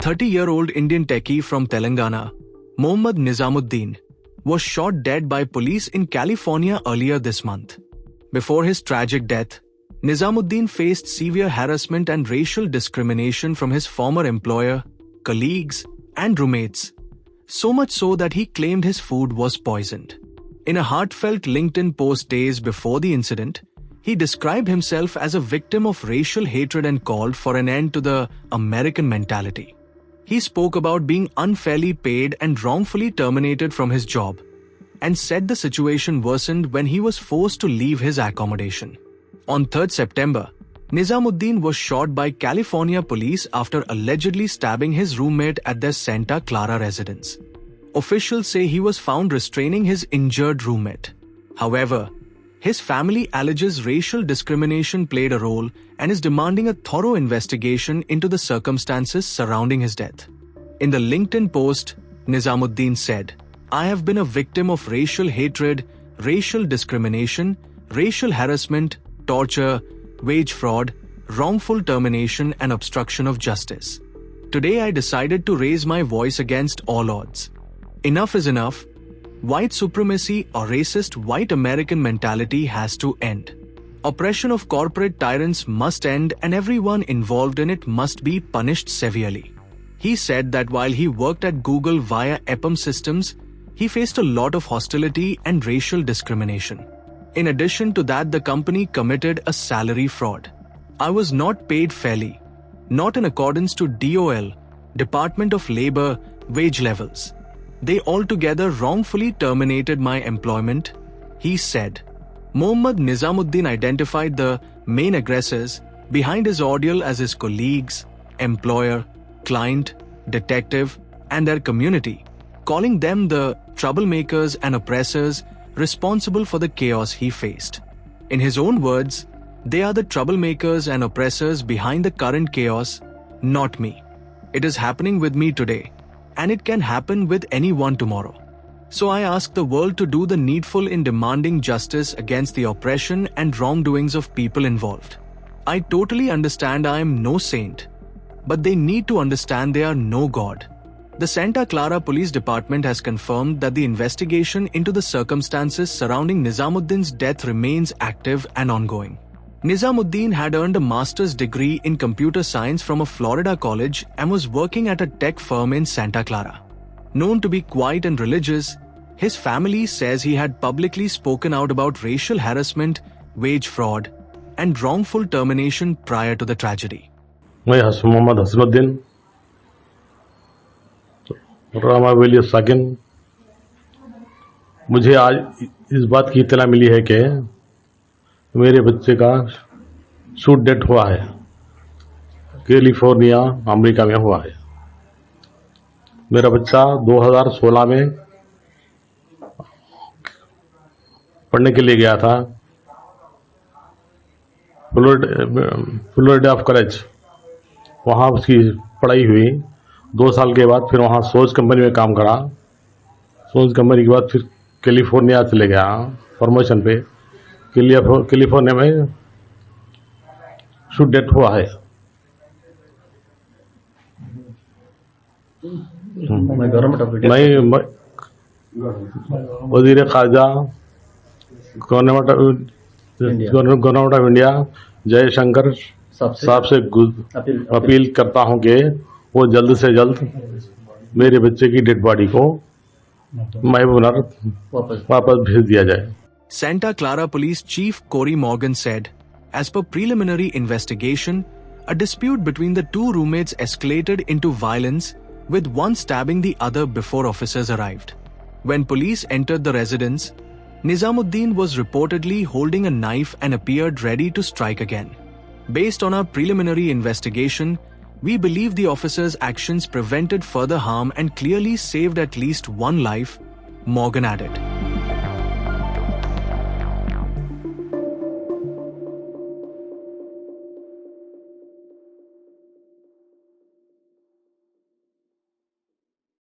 30-year-old Indian techie from Telangana, Mohammed Nizamuddin, was shot dead by police in California earlier this month. Before his tragic death, Nizamuddin faced severe harassment and racial discrimination from his former employer, colleagues, and roommates, so much so that he claimed his food was poisoned. In a heartfelt LinkedIn post days before the incident, he described himself as a victim of racial hatred and called for an end to the American mentality. He spoke about being unfairly paid and wrongfully terminated from his job, and said the situation worsened when he was forced to leave his accommodation. On 3rd September, Nizamuddin was shot by California police after allegedly stabbing his roommate at their Santa Clara residence. Officials say he was found restraining his injured roommate. However, his family alleges racial discrimination played a role and is demanding a thorough investigation into the circumstances surrounding his death. In the LinkedIn post, Nizamuddin said, "I have been a victim of racial hatred, racial discrimination, racial harassment, torture, wage fraud, wrongful termination and obstruction of justice. Today I decided to raise my voice against all odds. Enough is enough. White supremacy or racist white American mentality has to end. Oppression of corporate tyrants must end and everyone involved in it must be punished severely." He said that while he worked at Google via EPAM systems, he faced a lot of hostility and racial discrimination. In addition to that, the company committed a salary fraud. "I was not paid fairly, not in accordance to DOL, Department of Labor, wage levels. They altogether wrongfully terminated my employment," he said. Mohammed Nizamuddin identified the main aggressors behind his ordeal as his colleagues, employer, client, detective, and their community, calling them the troublemakers and oppressors responsible for the chaos he faced. In his own words, "They are the troublemakers and oppressors behind the current chaos, not me. It is happening with me today, and it can happen with anyone tomorrow. So I ask the world to do the needful in demanding justice against the oppression and wrongdoings of people involved. I totally understand I am no saint, but they need to understand they are no god." The Santa Clara Police Department has confirmed that the investigation into the circumstances surrounding Nizamuddin's death remains active and ongoing. Nizamuddin had earned a master's degree in computer science from a Florida college and was working at a tech firm in Santa Clara. Known to be quiet and religious, his family says he had publicly spoken out about racial harassment, wage fraud, and wrongful termination prior to the tragedy. Mohammed Nizamuddin, Rama वेलिया साकिन, मुझे आज इस बात की इत्तला मिली है कि मेरे बच्चे का शूट डेथ हुआ है, कैलिफोर्निया अमेरिका में हुआ है। मेरा बच्चा 2016 में पढ़ने के लिए गया था फ्लोरिडा कॉलेज, वहाँ उसकी पढ़ाई हुई। 2 साल के बाद फिर वहाँ सोच कंपनी में काम करा। सोच कंपनी के बाद फिर कैलिफोर्निया चले गया प्रमोशन पे। कैलिफोर्निया में शूट डेथ हुआ है। मैं वजीर खारजा गवर्नमेंट ऑफ इंडिया जयशंकर साहब से अपील करता हूं कि वो जल्द से जल्द मेरे बच्चे की डेड बॉडी को वापस भेज दिया जाए। Santa Clara Police Chief Corey Morgan said, as per preliminary investigation, a dispute between the two roommates escalated into violence, with one stabbing the other before officers arrived. When police entered the residence, Nizamuddin was reportedly holding a knife and appeared ready to strike again. Based on our preliminary investigation, we believe the officers' actions prevented further harm and clearly saved at least one life, Morgan added.